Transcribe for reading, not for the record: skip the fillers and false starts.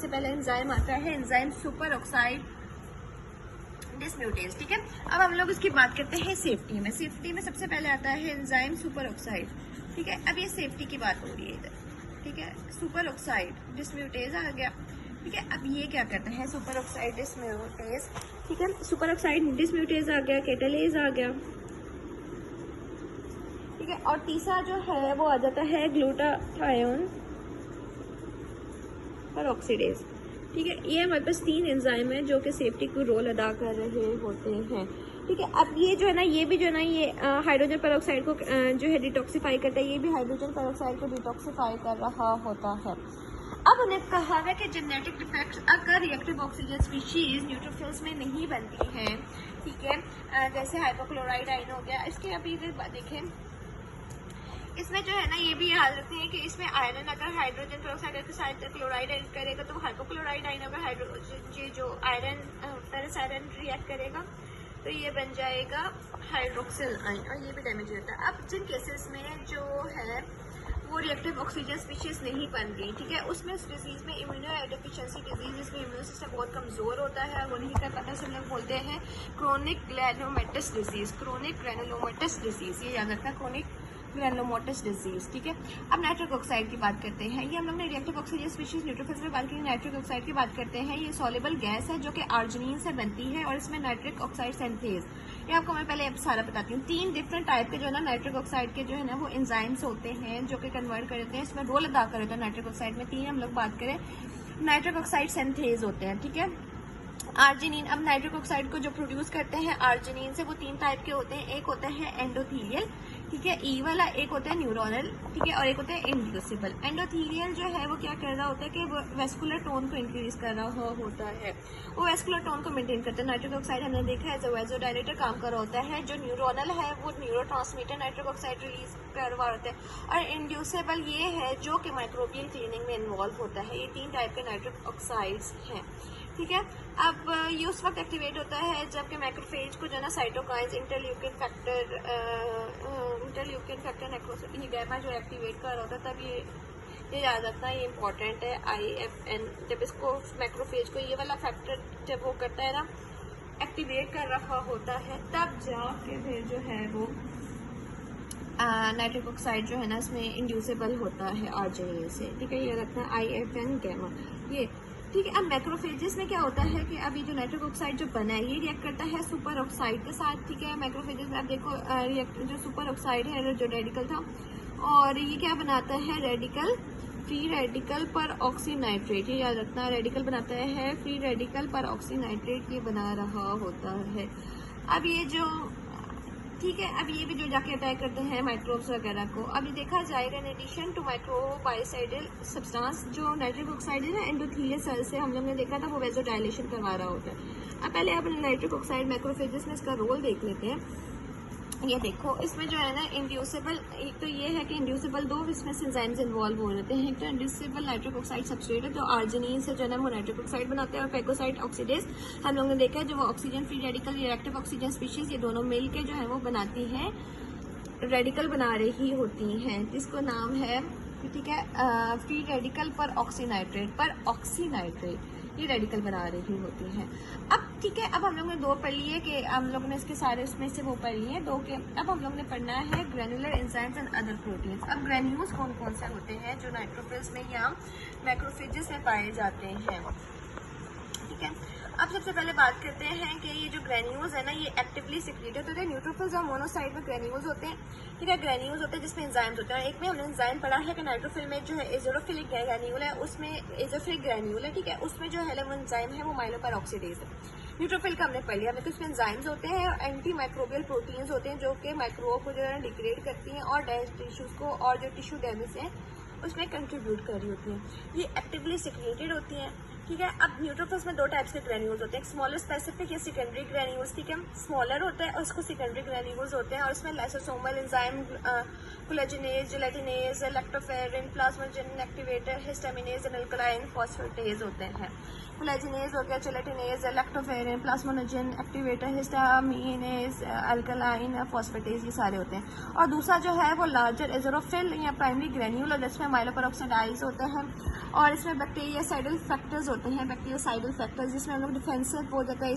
सबसे पहले एंजाइम आता है एंजाइम सुपर ऑक्साइड डिसम्यूटेज। ठीक है, अब हम लोग इसकी बात करते हैं सेफ्टी में। सेफ्टी में सबसे पहले आता है एंजाइम सुपर ऑक्साइड। ठीक है, अब ये सेफ्टी की बात हो रही है इधर। ठीक है, सुपर ऑक्साइड डिसम्यूटेज आ गया। ठीक है, अब ये क्या करता है सुपर ऑक्साइड डिसम्यूटेज। ठीक है, सुपर ऑक्साइड डिसम्यूटेज आ गया, केटालेज आ गया। ठीक है, और तीसरा जो है वो आ जाता है ग्लूटाथायोन और ऑक्सीडेज। ठीक है, ये हमारे पास 3 एंजाइम है जो कि सेफ्टी को रोल अदा कर रहे होते हैं। ठीक है, अब ये जो है ना ये भी जो है ना ये हाइड्रोजन पेरोक्साइड को जो है डिटॉक्सिफाई करता है, ये भी हाइड्रोजन पेरोक्साइड को डिटॉक्सिफाई कर रहा होता है। अब उन्हें कहा है कि जेनेटिक डिफेक्ट्स अगर रिएक्टिव ऑक्सीजन स्पीशीज न्यूट्रोफिल्स में नहीं बनती हैं, ठीक है, जैसे हाइपोक्लोराइड आयन हो गया, इसके अभी देखें इसमें जो है ना ये भी याद रखते हैं कि इसमें आयरन अगर हाइड्रोजन पेरोक्साइड के साथ क्लोराइड ऐड करेगा तो हाइपोक्लोराइड आयन अगर हाइड्रोजन ये जो आयरन फेरस आयरन रिएक्ट करेगा तो ये बन जाएगा हाइड्रोक्सिल आयन और ये भी डैमेज होता है। अब जिन केसेस में जो है वो रिएक्टिव ऑक्सीजन स्पीशीज नहीं बन रही, ठीक है, उसमें उस डिजीज में इम्यूनो डेफिशिएंसी डिजीज जिसमें इम्यून सिस्टम बहुत कमजोर होता है वो नहीं कर पाता, सब लोग बोलते हैं chronic granulomatous disease. Chronic granulomatous disease ये याद रखना, क्रोनिक ग्रैनुलोमेटस डिजीज। ठीक है, अब नाइट्रिक ऑक्साइड की बात करते हैं। ये हम लोग ने रिएक्टिव ऑक्सीजन स्पीशीज न्यूट्रोफिल्स में बात की। नाइट्रिक ऑक्साइड की बात करते हैं, ये सॉल्युबल गैस है जो कि आर्जिनिन से बनती है और इसमें नाइट्रिक ऑक्साइड सिंथेज, ये आपको मैं पहले अब सारा बताती हूँ। 3 डिफरेंट टाइप के जो है ना नाइट्रिक ऑक्साइड के जो है ना वो एंजाइम्स होते हैं जो कि कन्वर्ट करते हैं, इसमें रोल अदा करते हैं नाइट्रिक ऑक्साइड में। 3 हम लोग बात करें, नाइट्रिक ऑक्साइड सिंथेज होते हैं। ठीक है, आर्जिनिन, अब नाइट्रिक ऑक्साइड को जो प्रोड्यूस करते हैं आर्जिनिन से वो 3 टाइप के होते हैं। एक होता है एंडोथीलियल, ठीक है, ई वाला, एक होता है न्यूरोनल, ठीक है, और एक होता है इंड्यूसिबल। एंडोथीलियल जो है वो क्या कर रहा होता है कि वो वेस्कुलर टोन को इंक्रीज कर रहा होता है, वो वेस्कुलर टोन को मेंटेन करता है। नाइट्रिक ऑक्साइड हमने देखा है जो वेजोडायलेटर काम कर रहा होता है। जो न्यूरोनल है वो न्यूरोट्रांसमीटर नाइट्रिक ऑक्साइड रिलीज करवा होता है, और इंड्यूसिबल ये है जो कि माइक्रोबियल क्लीनिंग में इन्वॉल्व होता है। ये 3 टाइप के नाइट्रिक ऑक्साइड्स हैं। ठीक है, अब ये उस वक्त एक्टिवेट होता है जबकि मैक्रोफेज को जो है ना cytokines interleukin factor necrosis gamma जो एक्टिवेट कर रहा होता है, तब ये याद रखना, ये इंपॉर्टेंट है। IFN जब इसको मैक्रोफेज को ये वाला फैक्टर जब वो करता है ना एक्टिवेट कर रहा होता है तब जाके फिर जो है वो नाइट्रिक ऑक्साइड जो है ना इसमें इंड्यूसिबल होता है आर्जिनिन से। ठीक है, ये रखना IFN गैमा ये। ठीक है, अब मैक्रोफेजेस में क्या होता है कि अभी जो नाइट्रिक ऑक्साइड जो बना है ये रिएक्ट करता है सुपर ऑक्साइड के साथ। ठीक है, मैक्रोफेजेस में आप देखो जो सुपर ऑक्साइड है जो रेडिकल था, और ये क्या बनाता है रेडिकल, फ्री रेडिकल पर ऑक्सीनाइट्रेट, ये याद रखना, रेडिकल बनाता है फ्री रेडिकल पर ऑक्सीनाइट्रेट, ये बना रहा होता है। अब ये जो ठीक है, अब ये भी जो जाके अटैक करते हैं माइक्रोब्स वगैरह को। अभी देखा जाएगा इन एडिशन टू माइक्रोबाइसाइडल सब्सटेंस जो नाइट्रिक ऑक्साइड है ना एंडोथीलियल सेल से हम लोग ने देखा था वो वेजोडायलेशन करवा रहा होता है। अब पहले आप नाइट्रिक ऑक्साइड मैक्रोफेजेस में इसका रोल देख लेते हैं। ये देखो इसमें जो है ना इंड्यूसिबल, एक तो ये है कि इंड्यूसिबल 2 इसमें एंजाइम्स इन्वॉल्व हो जाते हैं। एक तो इंड्यूसिबल नाइट्रिक ऑक्साइड सबस्ट्रेट है जो आर्जिनिन से जो है ना वो नाइट्रिक ऑक्साइड बनाते हैं, और पेकोसाइड ऑक्सीडेज हम लोगों ने देखा है जो वो oxygen free radical reactive oxygen species ये दोनों मिल के जो है वो बनाती हैं, रेडिकल बना रही होती हैं, जिसको नाम है ठीक है फ्री रेडिकल पर ऑक्सीनाइट्रेट ये रेडिकल बना रही होती हैं। अब ठीक है, अब हम लोग ने 2 पढ़ लिए कि हम लोग ने इसके सारे उसमें से वो पढ़ लिए 2 के। अब हम लोग ने पढ़ना है granular enzymes and other proteins. अब ग्रैन्यूल्स कौन कौन से होते हैं जो नाइट्रोफिल्स में या मैक्रोफेजेस में पाए जाते हैं। ठीक है, अब सबसे पहले बात करते हैं कि ये जो ग्रैन्यूल्स है ना ये एक्टिवली सिक्रेटेड होते हैं। न्यूट्रोफिल्स और मोनोसाइट में ग्रैन्यूल्स होते हैं। ठीक है, ग्रैन्यूल्स होते हैं जिसमें एंजाइम्स होते हैं। एक में हमने एंजाइम पढ़ा है कि नाइट्रोफिल में जो है एजोफिलिक ग्रैन्यूल है, उसमें एजोफिलिक ग्रैन्यूल है। ठीक है, उसमें जो है वो एंजाइम है वो माइलोपेरोक्सीडेज है। न्यूट्रोफिल का हमने पढ़ लिया, मतलब उसमें एंजाइम्स होते हैं और एंटी माइक्रोबियल प्रोटीन्स होते हैं जो कि माइक्रोब को जो है डिग्रेड करती हैं और डेड टिश्यूज को और जो टिश्यू डैमेज है उसमें कंट्रीब्यूट कर रही होती हैं। ये एक्टिवली सिक्रेटेड होती हैं। ठीक है। अब न्यूट्रोफिल्स में दो टाइप्स के ग्रेन्यूल्स होते हैं, एक स्मॉलर स्पेसिफिक या सेकेंडरी ग्रेन्यूल्स, ठीक है, स्मॉलर होता है और उसको सेकेंडरी ग्रेन्यूल्स होते हैं, और इसमें lysosomal enzyme, collagenase, gelatinase, lactoferrin, plasminogen activator, histaminase and alkaline phosphatase होते हैं। कोलेजिनेज हो गया, gelatinase, lactoferrin, plasminogen activator, histaminase, alkaline phosphatase, ये सारे होते हैं। और दूसरा जो है वो लार्जर एजोरोफिल या प्राइमरी ग्रेन्यूल, जिसमें माइलोपेरोक्साइडाइज होते हैं, और इसमें बैक्टीरियासाइडल फैक्टर्स होते हैं, बैक्टीरियासाइडल फैक्टर्स, जिसमें हम लोग डिफेंसिव हो जाता है